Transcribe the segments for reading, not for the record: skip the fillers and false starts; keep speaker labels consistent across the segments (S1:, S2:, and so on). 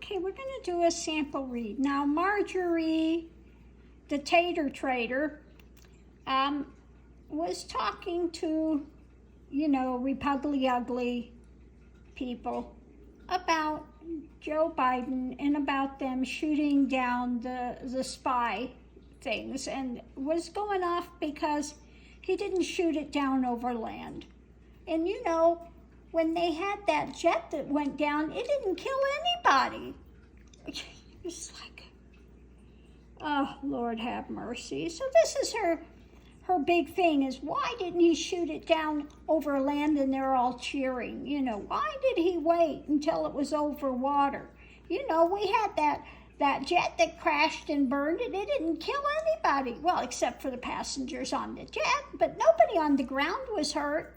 S1: Okay, we're going to do a sample read. Now, Marjorie, the tater trader, was talking to, Republic Ugly people about Joe Biden and about them shooting down the spy things, and was going off because he didn't shoot it down over land. And when they had that jet that went down, it didn't kill anybody. It's like, oh, Lord have mercy. So this is her big thing, is why didn't he shoot it down over land and they're all cheering? Why did he wait until it was over water? We had that jet that crashed and burned, and it didn't kill anybody. Well, except for the passengers on the jet, but nobody on the ground was hurt.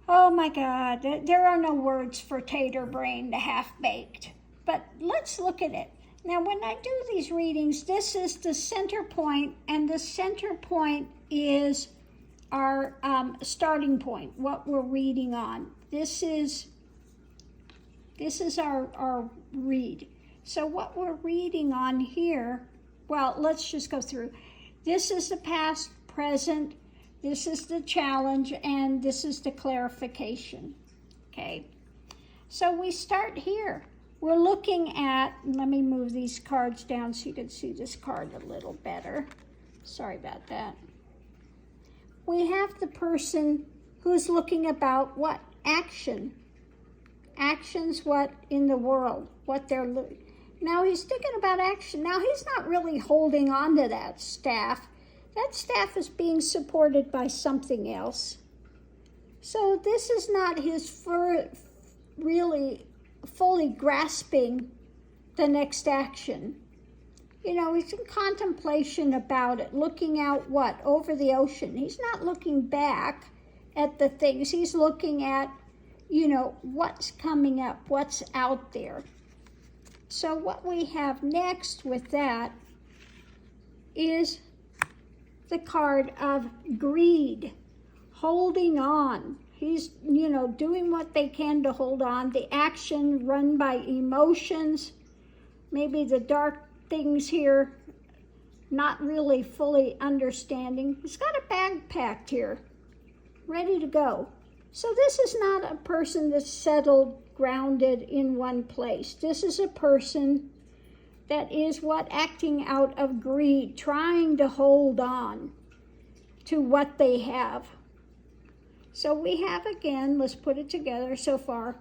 S1: Oh my God, there are no words for tater brain, the half-baked. But let's look at it. Now, when I do these readings, this is the center point, and the center point is our starting point, what we're reading on. This is our read. So what we're reading on here, well, let's just go through. This is the past, present, this is the challenge, and this is the clarification, okay? So we start here. We're looking at, let me move these cards down so you can see this card a little better. Sorry about that. We have the person who's looking about what? Action. Actions, what in the world, what they're looking. Now he's thinking about action. Now he's not really holding on to that staff. That staff is being supported by something else. So this is not his really fully grasping the next action. He's in contemplation about it, looking out what? Over the ocean. He's not looking back at the things. He's looking at, what's coming up, what's out there. So what we have next with that is the card of greed, holding on. He's, doing what they can to hold on. The action run by emotions, maybe the dark things here, not really fully understanding. He's got a bag packed here, ready to go. So this is not a person that's settled, grounded in one place. This is a person that is acting out of greed, trying to hold on to what they have. So we have, again, let's put it together so far.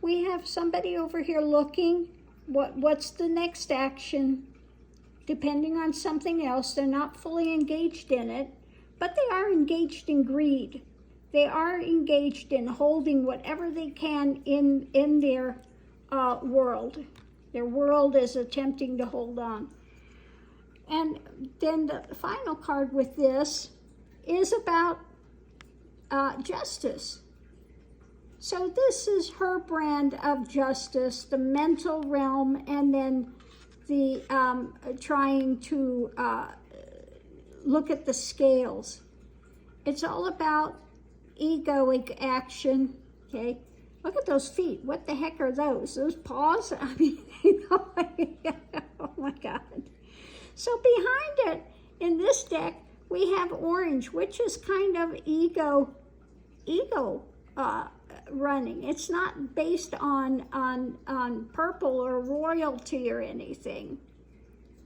S1: We have somebody over here looking, what's the next action, depending on something else. They're not fully engaged in it, but they are engaged in greed. They are engaged in holding whatever they can in their world. Their world is attempting to hold on. And then the final card with this is about justice. So this is her brand of justice, the mental realm, and then the trying to look at the scales. It's all about egoic action, okay? Look at those feet. What the heck are those? Those paws? I mean, oh my God. So behind it, in this deck, we have orange, which is kind of ego running. It's not based on purple or royalty or anything.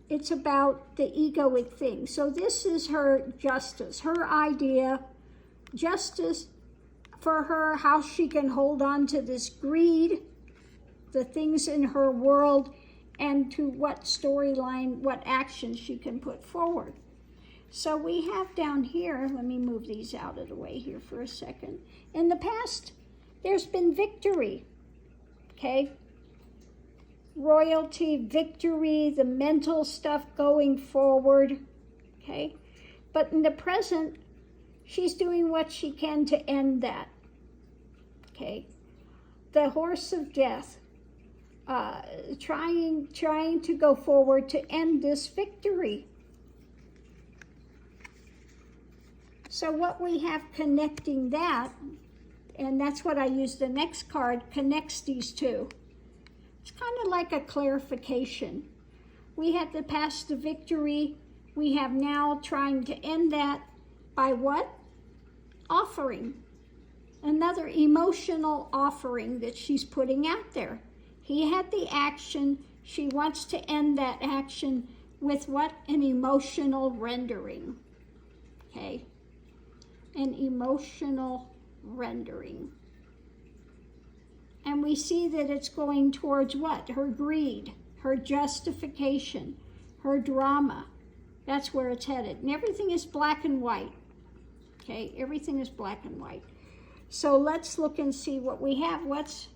S1: It's about the egoic thing. So this is her justice, her idea, justice for her, how she can hold on to this greed, the things in her world, and to what storyline, what action she can put forward. So we have down here, let me move these out of the way here for a second. In the past, there's been victory, okay? Royalty, victory, the mental stuff going forward, okay? But in the present, she's doing what she can to end that, okay? The horse of death, trying to go forward to end this victory. So what we have connecting that, and that's what I use the next card, connects these two. It's kind of like a clarification. We had the past the victory. We have now trying to end that by what? Offering. Another emotional offering that she's putting out there. He had the action. She wants to end that action with what? An emotional rendering. Okay? An emotional rendering. And we see that it's going towards what? Her greed, her justification, her drama. That's where it's headed. And everything is black and white. Okay? Everything is black and white. So let's look and see what we have. What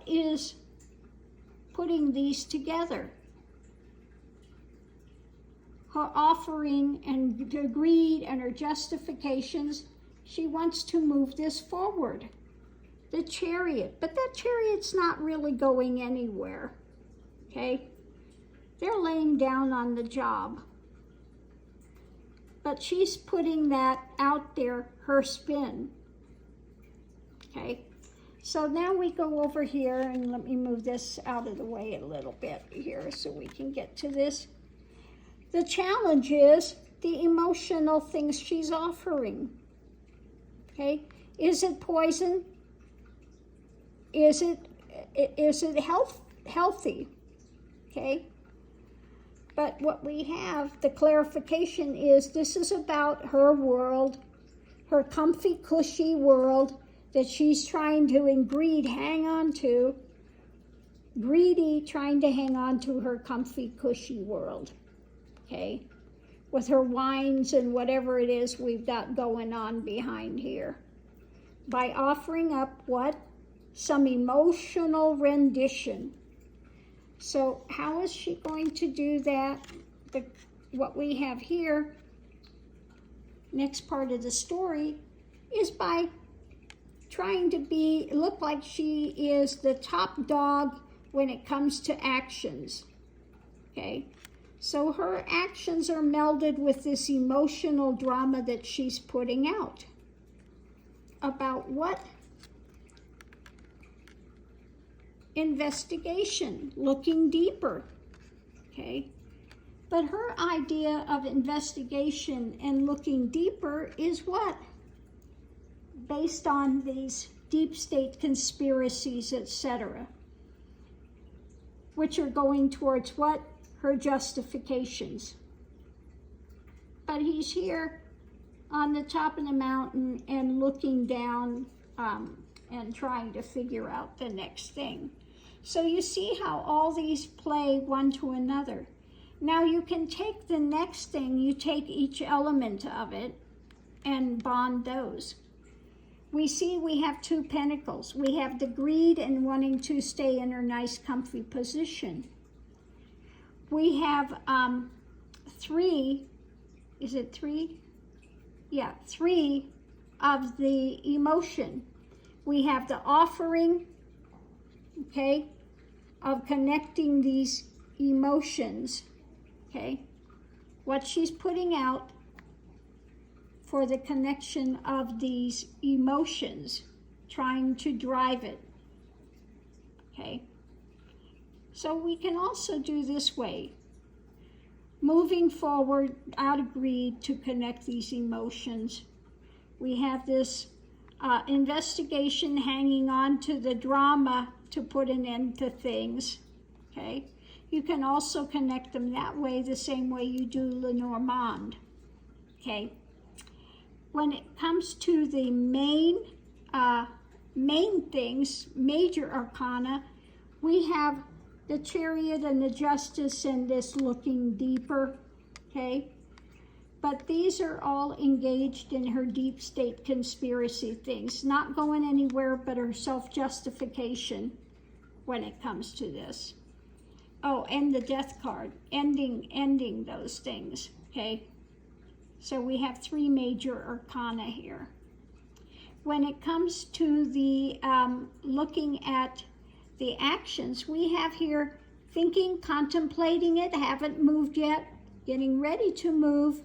S1: is putting these together? Her offering and her greed and her justifications, she wants to move this forward. The Chariot, but that Chariot's not really going anywhere, okay? They're laying down on the job. But she's putting that out there, her spin. Okay, so now we go over here, and let me move this out of the way a little bit here so we can get to this. The challenge is the emotional things she's offering. Okay, is it poison? Is it healthy? Okay, but what we have, the clarification is this is about her world, her comfy, cushy world that she's trying to, in greed, hang on to. Greedy, trying to hang on to her comfy, cushy world, okay? With her wines and whatever it is we've got going on behind here. By offering up what? Some emotional rendition. So how is she going to do that? What we have here, next part of the story, is by trying to look like she is the top dog when it comes to actions, okay? So her actions are melded with this emotional drama that she's putting out. About what? Investigation, looking deeper, okay? But her idea of investigation and looking deeper is what? Based on these deep state conspiracies, etc., which are going towards what? Her justifications. But he's here on the top of the mountain and looking down and trying to figure out the next thing. So you see how all these play one to another. Now you can take the next thing, you take each element of it and bond those. We see we have two pentacles. We have the greed and wanting to stay in her nice comfy position. We have three, is it three? Yeah, three of the emotion. We have the offering, okay, of connecting these emotions, okay? What she's putting out for the connection of these emotions, trying to drive it, okay? So we can also do this way, moving forward out of greed to connect these emotions. We have this investigation hanging on to the drama to put an end to things, okay? You can also connect them that way, the same way you do Lenormand, okay? When it comes to the main things, major arcana, we have the Chariot and the Justice and this looking deeper, okay? But these are all engaged in her deep state conspiracy things, not going anywhere but her self-justification when it comes to this. Oh, and the Death card, ending those things, okay? So we have three major arcana here. When it comes to the looking at the actions, we have here thinking, contemplating it, haven't moved yet, getting ready to move,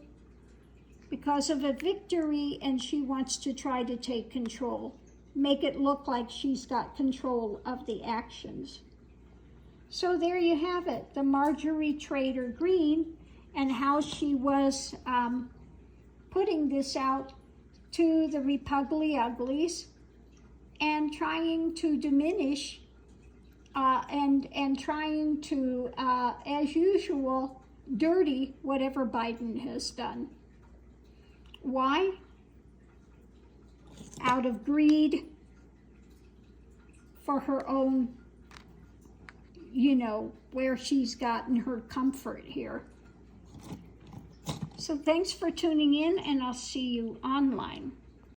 S1: because of a victory, and she wants to try to take control, make it look like she's got control of the actions. So there you have it, the Marjorie Trader Green, and how she was putting this out to the Repugly Uglies and trying to diminish and trying to, as usual, dirty whatever Biden has done. Why? Out of greed for her own, you know, where she's gotten her comfort here. So thanks for tuning in, and I'll see you online.